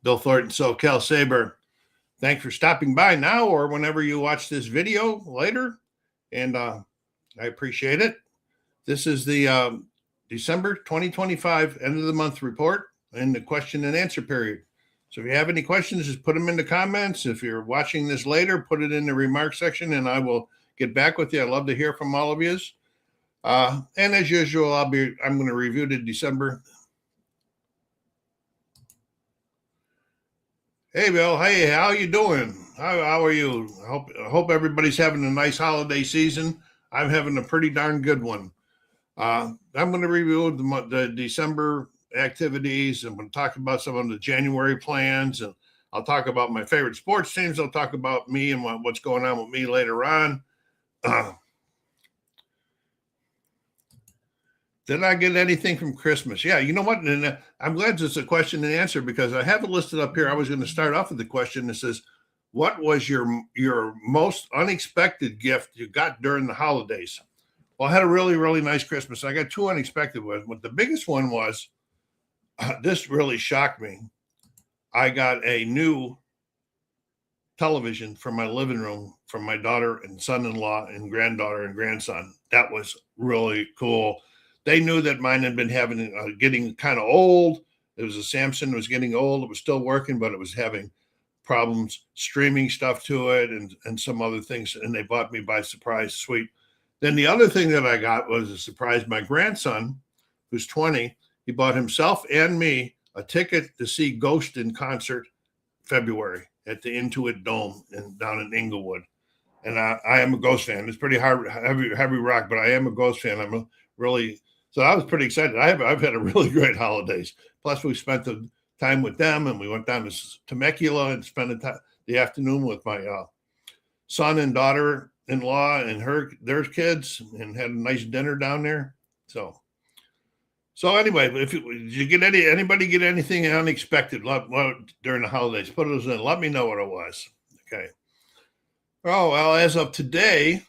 Bill Thornton, SoCalSabare. Thanks for stopping by now or whenever you watch this video later. And I appreciate it. This is the December 2025 end of the month report and the question and answer period. So if you have any questions, just put them in the comments. If you're watching this later, put it in the remarks section and I will get back with you. I'd love to hear from all of you. And as usual, I'm going to review the December. Hey, Bill. Hey, how you doing? How are you? I hope everybody's having a nice holiday season. I'm having a pretty darn good one. I'm going to review the December activities. I'm going to talk about some of the January plans, and I'll talk about my favorite sports teams. I'll talk about me and what's going on with me later on. Did I get anything from Christmas? Yeah, you know what? And I'm glad it's a question and answer because I have it listed up here. I was going to start off with the question that says, what was your most unexpected gift you got during the holidays? Well, I had a really, really nice Christmas. I got two unexpected ones. But the biggest one was, this really shocked me. I got a new television for my living room from my daughter and son-in-law and granddaughter and grandson. That was really cool. They knew that mine had been getting kind of old. It was a Samsung. It was getting old. It was still working, but it was having problems streaming stuff to it and some other things. And they bought me by surprise. Sweet. Then the other thing that I got was a surprise. My grandson, who's 20, he bought himself and me a ticket to see Ghost in concert February at the Intuit Dome down in Inglewood. And I am a Ghost fan. It's pretty heavy rock, but I am a Ghost fan. So I was pretty excited. I've had a really great holidays. Plus, we spent the time with them, and we went down to Temecula and spent the afternoon with my son and daughter-in-law and their kids, and had a nice dinner down there. So anyway, did you get anybody get anything unexpected during the holidays? Put those in. Let me know what it was. Okay. Oh well, as of today,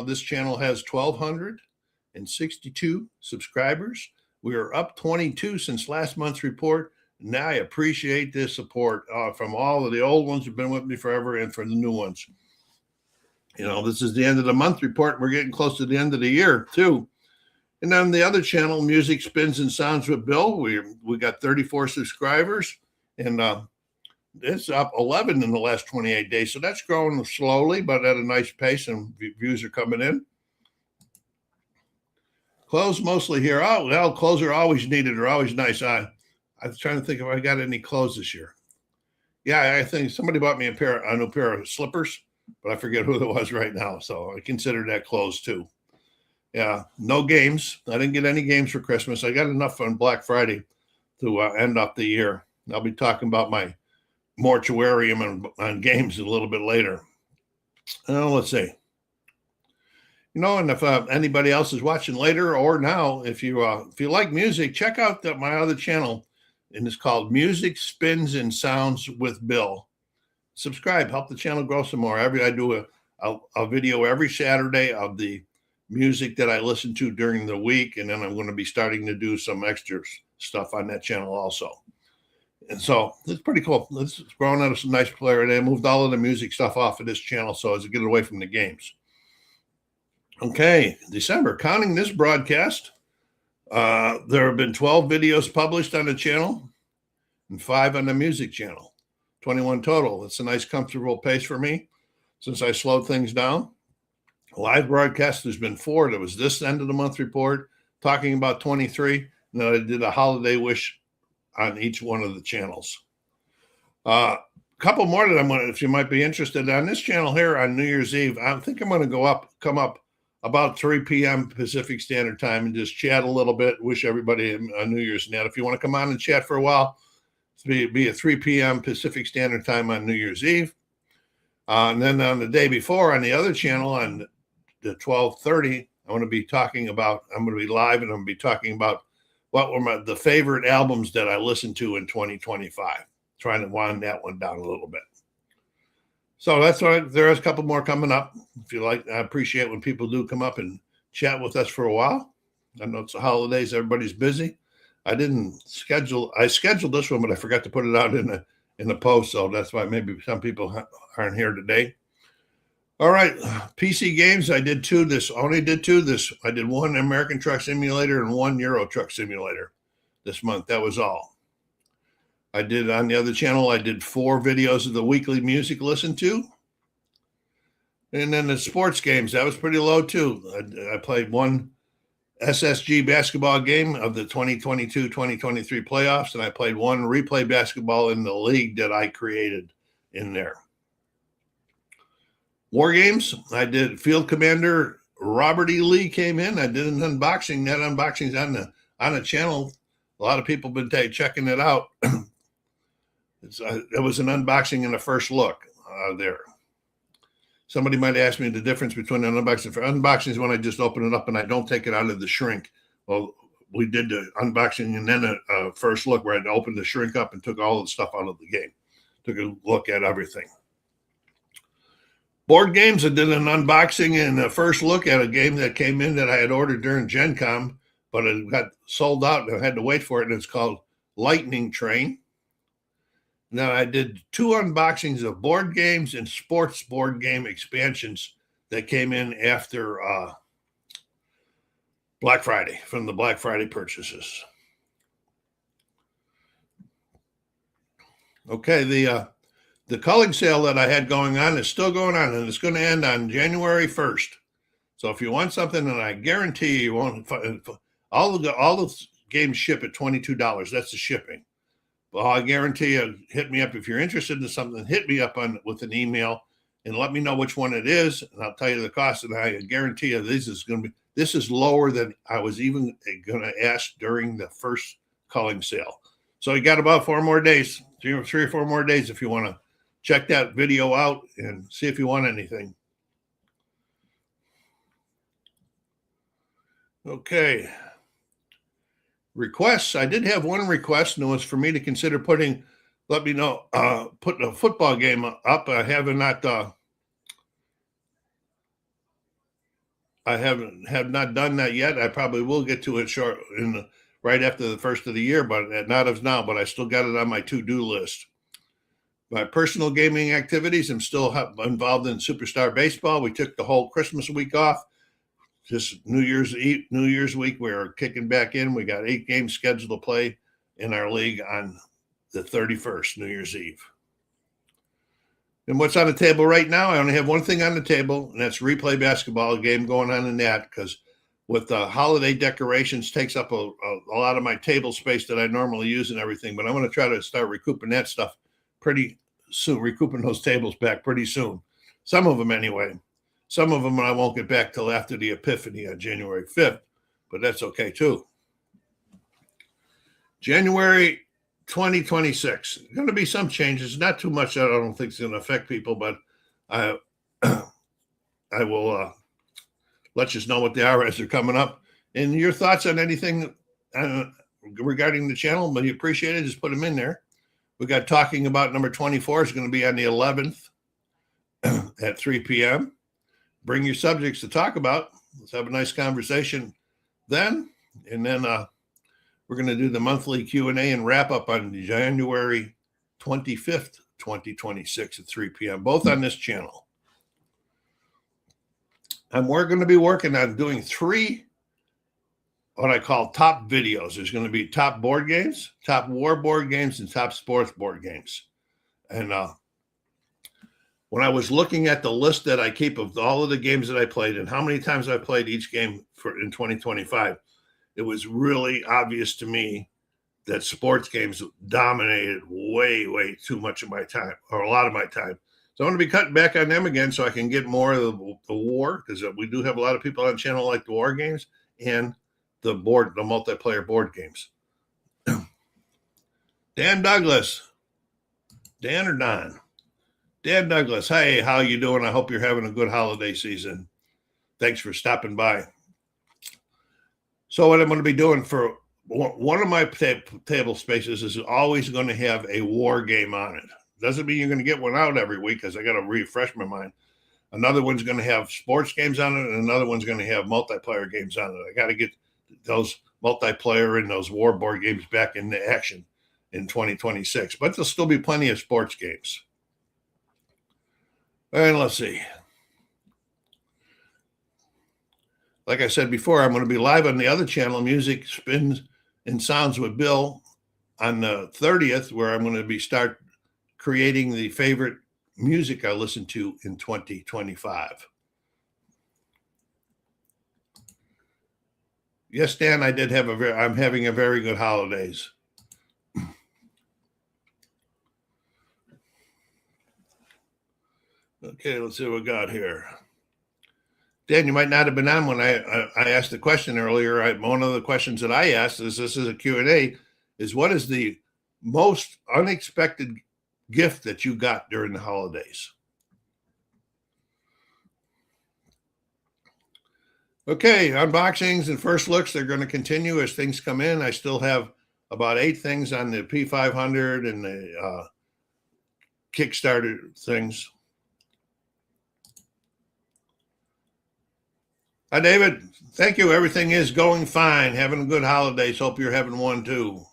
this channel has 1,262 subscribers. We are up 22 since last month's report. And I appreciate this support from all of the old ones who've been with me forever and for the new ones. You know, this is the end of the month report. We're getting close to the end of the year too. And then the other channel, Music Spins and Sounds with Bill, we got 34 subscribers, and it's up 11 in the last 28 days. So that's growing slowly, but at a nice pace, and views are coming in. Clothes mostly here. Oh, well, clothes are always needed. They're always nice. I was trying to think if I got any clothes this year. Yeah, I think somebody bought me a new pair of slippers, but I forget who it was right now. So I consider that clothes too. Yeah, no games. I didn't get any games for Christmas. I got enough on Black Friday to end up the year. I'll be talking about my mortuarium on games a little bit later. Let's see. You know, and if anybody else is watching later or now, if you like music, check out my other channel, and it's called Music Spins and Sounds with Bill. Subscribe, help the channel grow some more. I do a video every Saturday of the music that I listen to during the week, and then I'm going to be starting to do some extra stuff on that channel also. And so it's pretty cool. It's growing out of some nice player. They moved all of the music stuff off of this channel so as to get away from the games. Okay, December, counting this broadcast, there have been 12 videos published on the channel and 5 on the music channel, 21 total. It's a nice, comfortable pace for me since I slowed things down. Live broadcast, there's been 4. There was this end of the month report talking about 23. And then I did a holiday wish on each one of the channels. A couple more that I'm going to, if you might be interested, on this channel here on New Year's Eve, I think I'm going to come up about 3 p.m. Pacific Standard Time and just chat a little bit. Wish everybody a New Year's net. If you want to come on and chat for a while, be at 3 p.m. Pacific Standard Time on New Year's Eve. And then on the day before on the other channel on the 12:30, I'm going to be live, and I'm going to be talking about what were the favorite albums that I listened to in 2025. Trying to wind that one down a little bit. So that's what there's a couple more coming up. If you like, I appreciate when people do come up and chat with us for a while. I know it's the holidays, everybody's busy. I scheduled this one, but I forgot to put it out in in the post, so that's why maybe some people aren't here today. All right, PC games. I did two. Only did two. I did one American Truck Simulator and one Euro Truck Simulator this month. That was all. I did on the other channel. I did 4 videos of the weekly music listened to, and then the sports games. That was pretty low too. I played one SSG basketball game of the 2022-2023 playoffs, and I played one replay basketball in the league that I created in there. War games, I did Field Commander Robert E. Lee came in. I did an unboxing. That unboxing's on the channel. A lot of people have been checking it out. It was an unboxing and a first look there. Somebody might ask me the difference between an unboxing. For unboxing is when I just open it up and I don't take it out of the shrink. Well, we did the unboxing and then a first look where I opened the shrink up and took all the stuff out of the game. Took a look at everything. Board games, I did an unboxing and a first look at a game that came in that I had ordered during Gen Con, but it got sold out and I had to wait for it, and it's called Lightning Train. Now, I did 2 unboxings of board games and sports board game expansions that came in after Black Friday, from the Black Friday purchases. Okay, the culling sale that I had going on is still going on, and it's going to end on January 1st. So if you want something, and I guarantee you won't, all the games ship at $22. That's the shipping. Well, I guarantee you, hit me up if you're interested in something. Hit me up with an email and let me know which one it is, and I'll tell you the cost. And I guarantee you, this is lower than I was even going to ask during the first culling sale. So you got about 4 more days, 3 or 4 more days, if you want to check that video out and see if you want anything. Okay. Requests. I did have one request, and it was for me to consider putting a football game up. I have not done that yet. I probably will get to it right after the first of the year, but not as now. But I still got it on my to-do list. My personal gaming activities, I'm still involved in Superstar Baseball. We took the whole Christmas week off. Just New Year's week, we're kicking back in. We got 8 games scheduled to play in our league on the 31st, New Year's Eve. And what's on the table right now? I only have one thing on the table, and that's replay basketball game going on in that, because with the holiday decorations takes up a lot of my table space that I normally use and everything. But I'm going to try to start recouping that stuff pretty soon, recouping those tables back pretty soon. Some of them anyway. Some of them I won't get back till after the Epiphany on January 5th, but that's okay too. January 2026. Going to be some changes, not too much that I don't think is going to affect people, but I will let you know what they are as they're coming up. And your thoughts on anything regarding the channel, but you appreciate it, just put them in there. We got talking about number 24 is going to be on the 11th at 3 p.m. Bring your subjects to talk about. Let's have a nice conversation then. And then we're going to do the monthly Q&A and wrap up on January 25th, 2026 at 3 p.m., both on this channel. And we're going to be working on doing 3 what I call top videos. There's going to be top board games, top war board games, and top sports board games. And when I was looking at the list that I keep of all of the games that I played and how many times I played each game in 2025, it was really obvious to me that sports games dominated way, way too much of my time, or a lot of my time. So I'm going to be cutting back on them again so I can get more of the war, because we do have a lot of people on the channel like the war games and the multiplayer board games. Dan Douglas. Dan or Don? Dan Douglas, hey, how you doing? I hope you're having a good holiday season. Thanks for stopping by. So what I'm going to be doing for one of my table spaces is always going to have a war game on it. Doesn't mean you're going to get one out every week, because I got to refresh my mind. Another one's going to have sports games on it, and another one's going to have multiplayer games on it. I got to get those multiplayer and those war board games back into action. in 2026, but there'll still be plenty of sports games. And let's see. Like I said before, I'm going to be live on the other channel, Music Spins and Sounds with Bill, on the 30th, where I'm going to start creating the favorite music I listen to in 2025. Yes, Dan, I did have I'm having a very good holidays. Okay, let's see what we got here. Dan, you might not have been on when I asked the question earlier. One of the questions that I asked this is a Q&A, is what is the most unexpected gift that you got during the holidays? Okay, unboxings and first looks, they're going to continue as things come in. I still have about 8 things on the P500 and the Kickstarter things. Hi, David. Thank you. Everything is going fine. Having a good holidays. Hope you're having one too.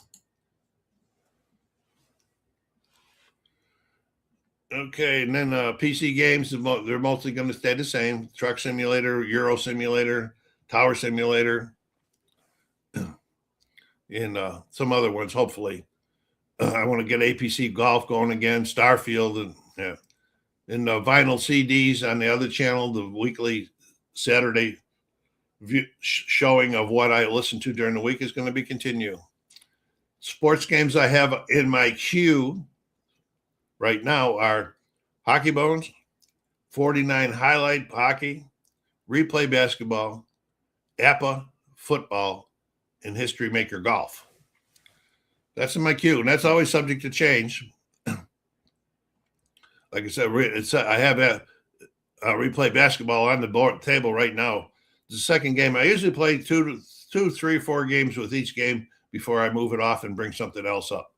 Okay, and then PC games, they're mostly going to stay the same. Truck Simulator, Euro Simulator, Tower Simulator, and some other ones, hopefully. I want to get APC Golf going again, Starfield, and yeah. And vinyl CDs on the other channel, the weekly Saturday showing of what I listen to during the week is going to be continue. Sports games I have in my queue right now are Hockey Bones, 49 Highlight Hockey, Replay Basketball, APA Football, and History Maker Golf. That's in my queue, and that's always subject to change. Like I said, I have a Replay Basketball on the table right now. The second game, I usually play 2, 3, 4 games with each game before I move it off and bring something else up.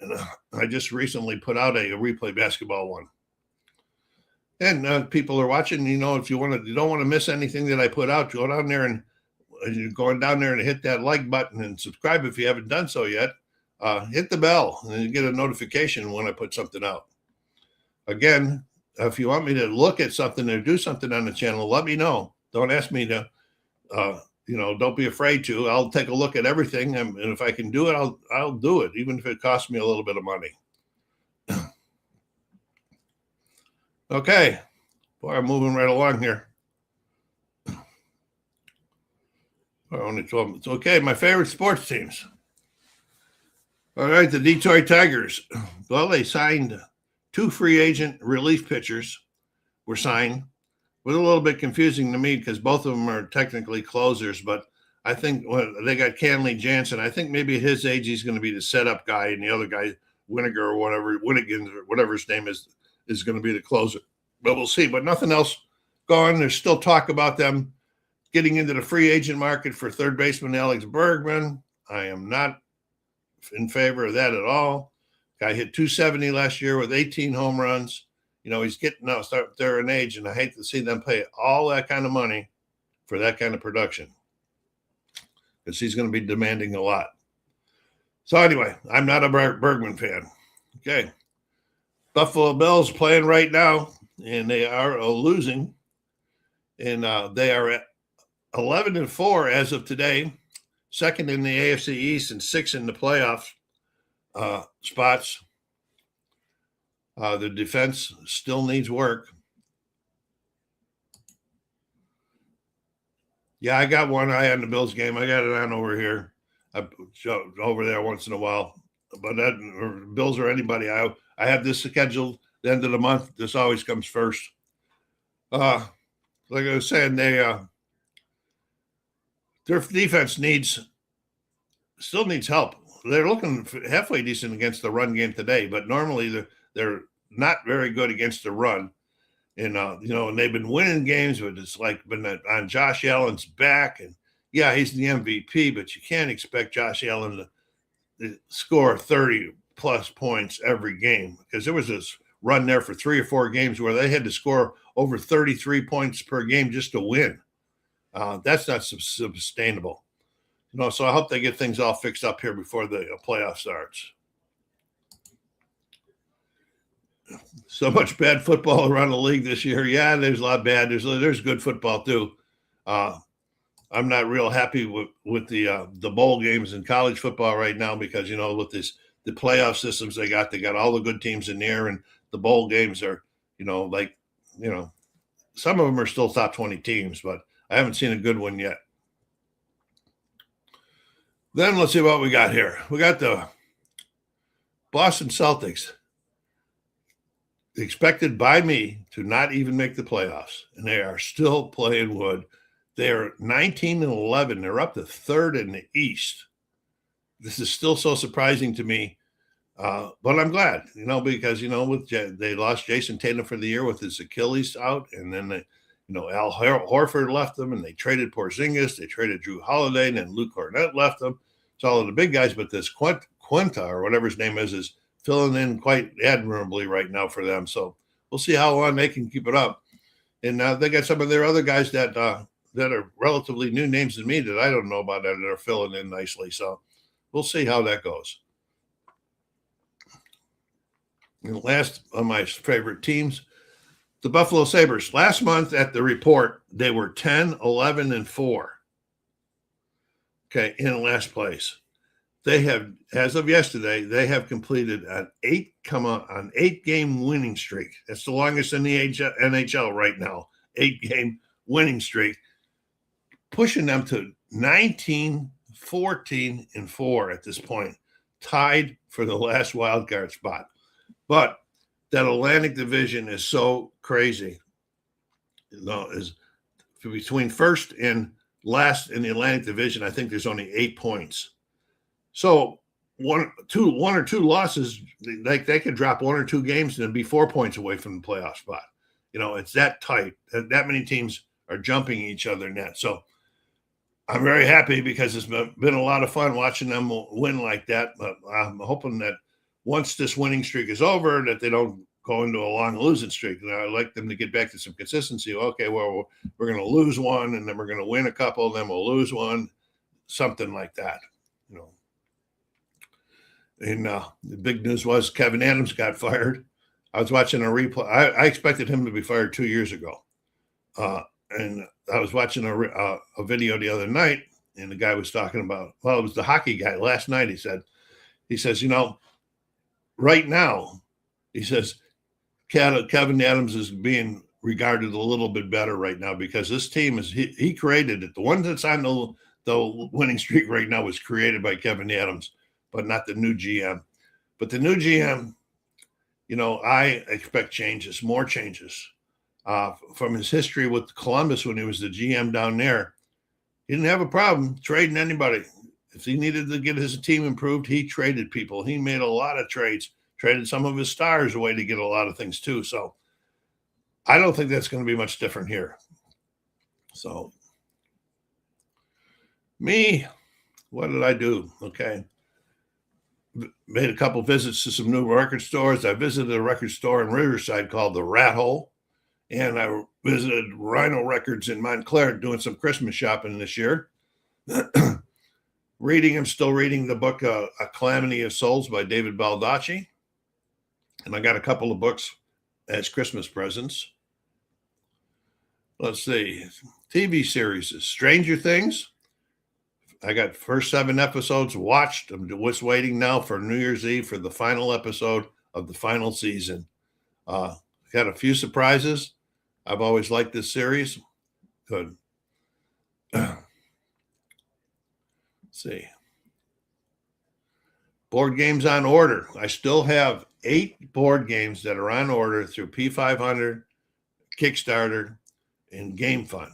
And I just recently put out a Replay Basketball one. And people are watching. You know, if you don't want to miss anything that I put out, go down there and you're going down there and hit that like button and subscribe if you haven't done so yet. Hit the bell and you get a notification when I put something out. Again, if you want me to look at something or do something on the channel, let me know. Don't ask me to, don't be afraid to. I'll take a look at everything, and if I can do it, I'll do it, even if it costs me a little bit of money. Okay, boy, I'm moving right along here. Only 12 minutes. Okay, my favorite sports teams. All right, the Detroit Tigers. Well, they signed 2 free agent relief pitchers were signed. It was a little bit confusing to me because both of them are technically closers, but I think they got Canley Jansen. I think maybe at his age, he's going to be the setup guy, and the other guy, Winnigan or whatever his name is going to be the closer. But we'll see. But nothing else going. There's still talk about them getting into the free agent market for third baseman Alex Bergman. I am not in favor of that at all. Guy hit 270 last year with 18 home runs. You know, he's getting now start there in age, and I hate to see them pay all that kind of money for that kind of production because he's going to be demanding a lot. So anyway, I'm not a Bergman fan. Okay. Buffalo Bills playing right now, and they are losing. And they are at 11-4 as of today, second in the AFC East and 6th in the playoff spots. The defense still needs work. Yeah, I got one eye on the Bills game. I got it on over here. I show over there once in a while. But Bills or anybody, I have this scheduled the end of the month. This always comes first. Like I was saying, their defense still needs help. They're looking halfway decent against the run game today, but normally they're not very good against the run. And, and they've been winning games, but it's like been on Josh Allen's back. And, yeah, he's the MVP, but you can't expect Josh Allen to score 30-plus points every game because there was this run there for 3 or 4 games where they had to score over 33 points per game just to win. That's not sustainable. So I hope they get things all fixed up here before the playoff starts. So much bad football around the league this year. Yeah, there's a lot bad. There's good football too. I'm not real happy with the bowl games in college football right now because with the playoff systems they got all the good teams in there, and the bowl games are like some of them are still top 20 teams, but I haven't seen a good one yet. Then let's see what we got here. We got the Boston Celtics, expected by me to not even make the playoffs, and they are still playing wood. They're 19-11. They're up to third in the East. This is still so surprising to me, but I'm glad, because they lost Jason Tatum for the year with his Achilles out, and then Al Horford left them, and they traded Porzingis, they traded Drew Holiday, and then Luke Cornett left them. It's all of the big guys, but this Quinta or whatever his name is filling in quite admirably right now for them. So we'll see how long they can keep it up. And they got some of their other guys that are relatively new names to me that I don't know about that are filling in nicely. So we'll see how that goes. And last of my favorite teams, the Buffalo Sabres. Last month at the report, they were 10, 11, and 4. Okay, in last place. They have, as of yesterday, they have completed an 8-game winning streak. That's the longest in the NHL right now. 8-game winning streak, pushing them to 19, 14, and 4 at this point, tied for the last wild card spot. But that Atlantic Division is so crazy. Is between first and last in the Atlantic Division, I think there's only 8 points. So one or two losses, like they could drop 1 or 2 games and be 4 points away from the playoff spot. It's that tight. That many teams are jumping each other net. So I'm very happy because it's been a lot of fun watching them win like that. But I'm hoping that once this winning streak is over, that they don't go into a long losing streak. And I'd like them to get back to some consistency. Okay, well, we're going to lose one, and then we're going to win a couple, then we'll lose one, something like that. And the big news was Kevin Adams got fired. I was watching a replay. I expected him to be fired 2 years ago. And I was watching a video the other night, and the guy was talking about, it was the hockey guy last night. He says, right now, he says, Kevin Adams is being regarded a little bit better right now because this team he created it. The one that's on the winning streak right now was created by Kevin Adams, but not the new GM. But the new GM, I expect changes, more changes. From his history with Columbus when he was the GM down there, he didn't have a problem trading anybody. If he needed to get his team improved, he traded people. He made a lot of trades, traded some of his stars away to get a lot of things too. So I don't think that's going to be much different here. So me, what did I do? Okay. Made a couple visits to some new record stores. I visited a record store in Riverside called the Rat Hole. And I visited Rhino Records in Montclair doing some Christmas shopping this year. I'm still reading the book, A Calamity of Souls by David Baldacci. And I got a couple of books as Christmas presents. Let's see. TV series, Stranger Things. I got first 7 episodes watched. I'm just waiting now for New Year's Eve for the final episode of the final season. Got a few surprises. I've always liked this series. Good. Let's see. Board games on order. I still have 8 board games that are on order through P500, Kickstarter, and GameFund.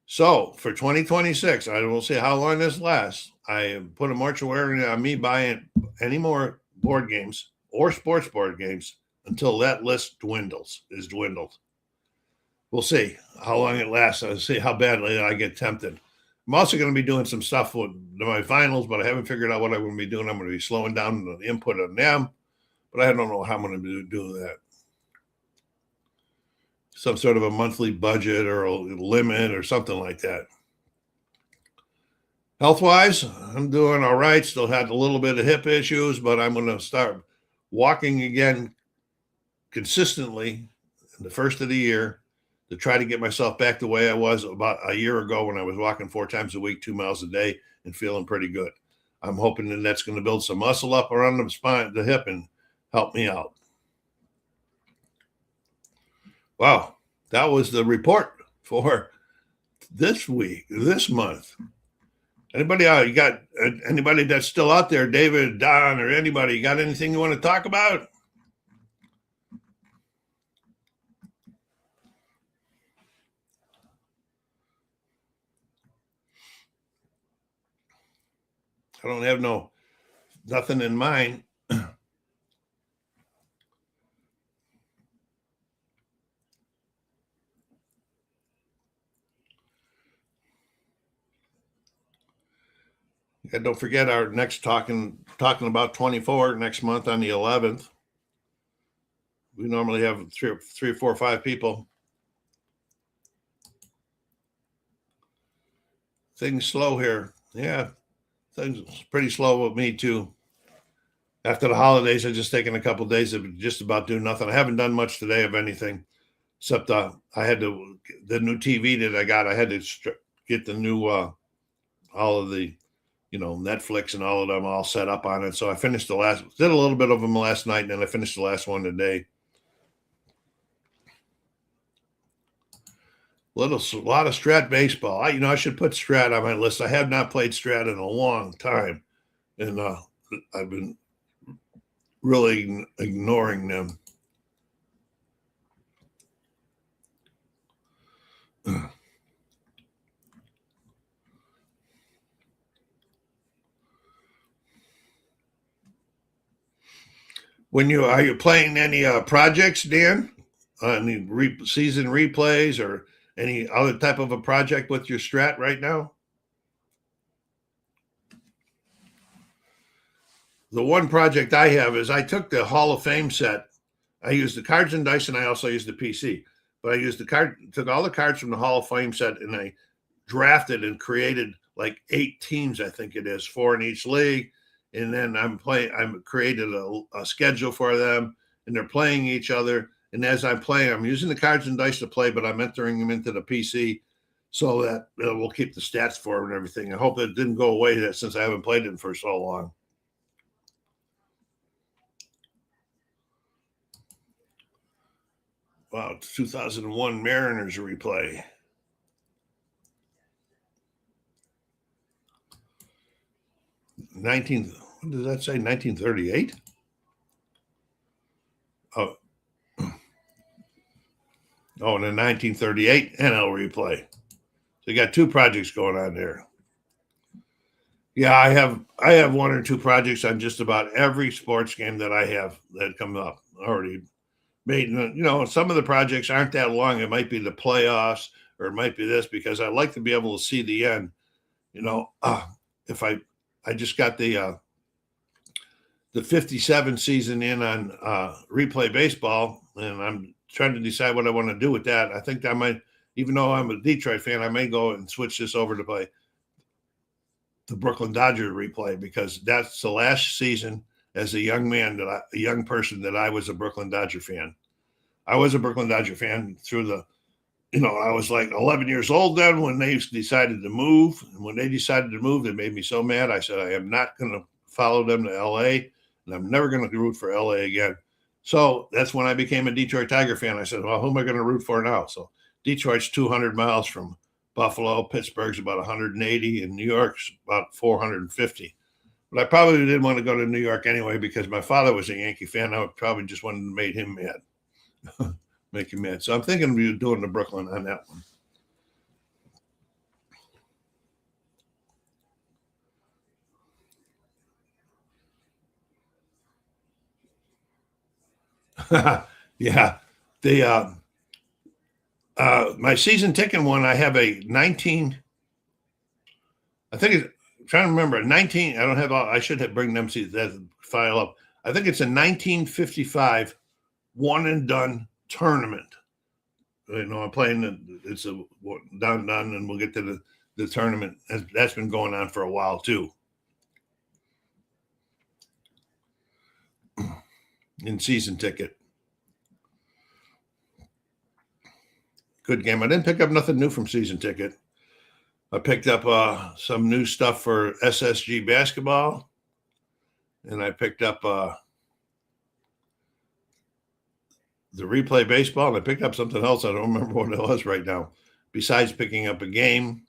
So for 2026, I will see how long this lasts. I put a mortuary on me buying any more board games or sports board games until that list is dwindled. We'll see how long it lasts. I'll see how badly I get tempted. I'm also going to be doing some stuff with my finals, but I haven't figured out what I'm going to be doing. I'm going to be slowing down the input on them, but I don't know how I'm going to do that. Some sort of a monthly budget or a limit or something like that. Health-wise, I'm doing all right. Still had a little bit of hip issues, but I'm going to start walking again consistently in the first of the year to try to get myself back the way I was about a year ago when I was walking 4 times a week, 2 miles a day, and feeling pretty good. I'm hoping that that's going to build some muscle up around the spine, the hip, and help me out. Wow, that was the report for this week, this month. Anybody you got anybody that's still out there, David, Don, or anybody, got anything you want to talk about? I don't have nothing in mind. And don't forget our next talking about 24 next month on the 11th. We normally have three, 4, 5 people. Things slow here. Yeah, things pretty slow with me too. After the holidays, I've just taken a couple of days of just about doing nothing. I haven't done much today of anything, except I had the new TV that I got. I had to get the new all of the Netflix and all of them all set up on it. So I finished did a little bit of them last night, and then I finished the last one today. A lot of Strat baseball. I should put Strat on my list. I have not played Strat in a long time, and I've been really ignoring them. Are you playing any projects, Dan? Any season replays or any other type of a project with your Strat right now? The one project I have is I took the Hall of Fame set. I used the cards and dice, and I also used the PC. But I used took all the cards from the Hall of Fame set, and I drafted and created like 8 teams, I think it is, 4 in each league. And then I'm created a schedule for them, and they're playing each other. And as I'm playing, I'm using the cards and dice to play, but I'm entering them into the PC so that we'll keep the stats for it and everything. I hope it didn't go away since I haven't played it for so long. Wow, 2001 Mariners replay. 19. What does that say? 1938? Oh, and a 1938 NL replay. So you got 2 projects going on there. Yeah, I have 1 or 2 projects on just about every sports game that I have that come up already made. Some of the projects aren't that long. It might be the playoffs, or it might be this, because I like to be able to see the end. If I just got the 57 season in on replay baseball, and I'm trying to decide what I want to do with that. I think I might, even though I'm a Detroit fan, I may go and switch this over to play the Brooklyn Dodger replay, because that's the last season as a young person that I was a Brooklyn Dodger fan. I was a Brooklyn Dodger fan through I was like 11 years old then when they decided to move. And when they decided to move, it made me so mad. I said, I am not going to follow them to LA, and I'm never going to root for LA again. So that's when I became a Detroit Tiger fan. I said, well, who am I going to root for now? So Detroit's 200 miles from Buffalo. Pittsburgh's about 180, and New York's about 450. But I probably didn't want to go to New York anyway, because my father was a Yankee fan. I would probably just wanted to make him mad. Make him mad. So I'm thinking of doing the Brooklyn on that one. Yeah. My season ticket one, I have a 19. I think it's, I'm trying to remember, 19. I don't have all, I should have bring them, see that file up. I think it's a 1955 one and done tournament. I'm playing it's a done, and we'll get to the tournament. That's been going on for a while too. In season ticket. good game. I didn't pick up nothing new from season ticket. I picked up some new stuff for SSG basketball, and I picked up the replay baseball, and I picked up something else. I don't remember what it was right now, besides picking up a game.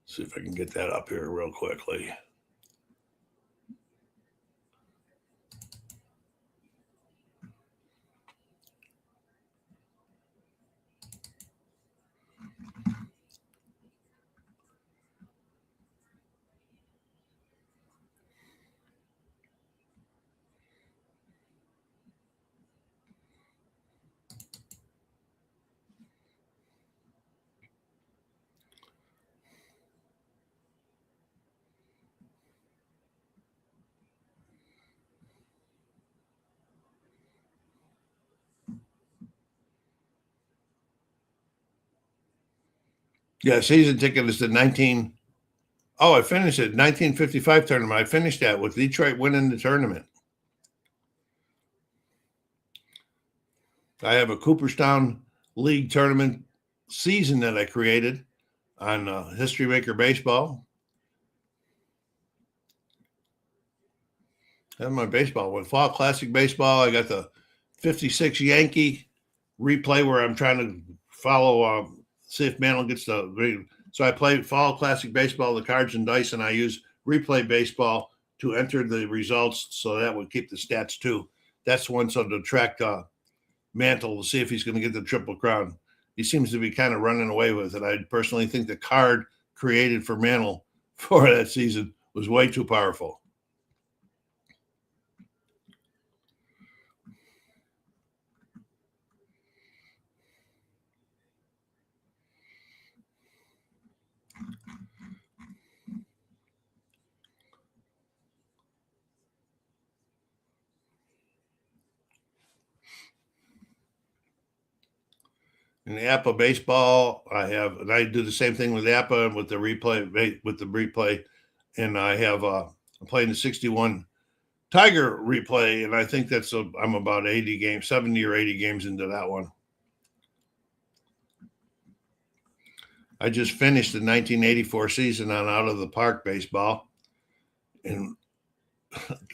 See if I can get that up here real quickly. Yeah, season ticket is the 19. Oh, I finished it. 1955 tournament. I finished that with Detroit winning the tournament. I have a Cooperstown League tournament season that I created on History Maker Baseball. I have my baseball with Fall Classic Baseball. I got the 56 Yankee replay where I'm trying to follow, see if Mantle gets the. So I play Fall Classic Baseball, the cards and dice, and I use replay baseball to enter the results. So that would keep the stats too. That's one so to track Mantle to see if he's going to get the Triple Crown. He seems to be kind of running away with it. I personally think the card created for Mantle for that season was way too powerful. In the APA baseball, and I do the same thing with APA and with the replay, and I have I'm playing the 61 Tiger replay, and I think I'm about 80 games, 70 or 80 games into that one. I just finished the 1984 season on Out of the Park baseball, and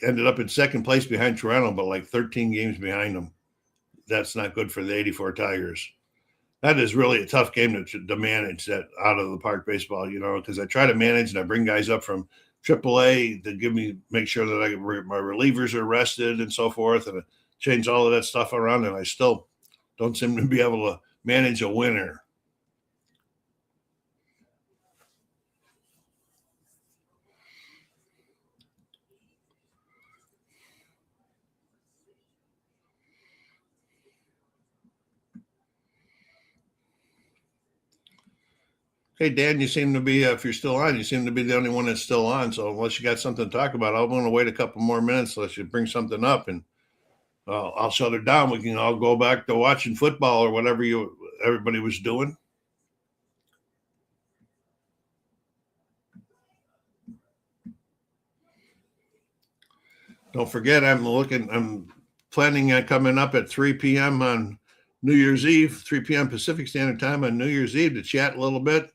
ended up in second place behind Toronto, but like 13 games behind them. That's not good for the 84 Tigers. That is really a tough game to manage, that Out of the Park baseball, because I try to manage and I bring guys up from AAA to make sure that my relievers are rested and so forth, and I change all of that stuff around, and I still don't seem to be able to manage a winner. Hey, Dan, you seem to be, if you're still on, you seem to be the only one that's still on. So unless you got something to talk about, I'm going to wait a couple more minutes unless you bring something up, and I'll shut it down. We can all go back to watching football or whatever everybody was doing. Don't forget, I'm planning on coming up at 3 p.m. on New Year's Eve, 3 p.m. Pacific Standard Time on New Year's Eve to chat a little bit.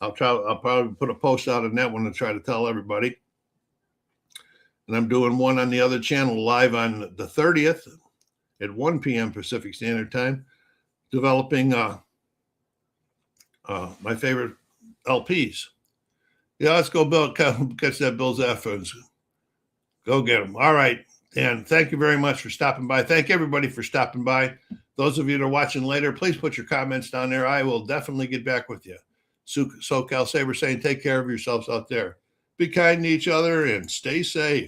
I'll probably put a post out on that one to try to tell everybody. And I'm doing one on the other channel live on the 30th at 1 p.m. Pacific Standard Time, developing my favorite LPs. Yeah, let's go, Bill. Catch that Bills offense. Go get them. All right, Dan, thank you very much for stopping by. Thank everybody for stopping by. Those of you that are watching later, please put your comments down there. I will definitely get back with you. SoCalSabare saying, take care of yourselves out there. Be kind to each other and stay safe.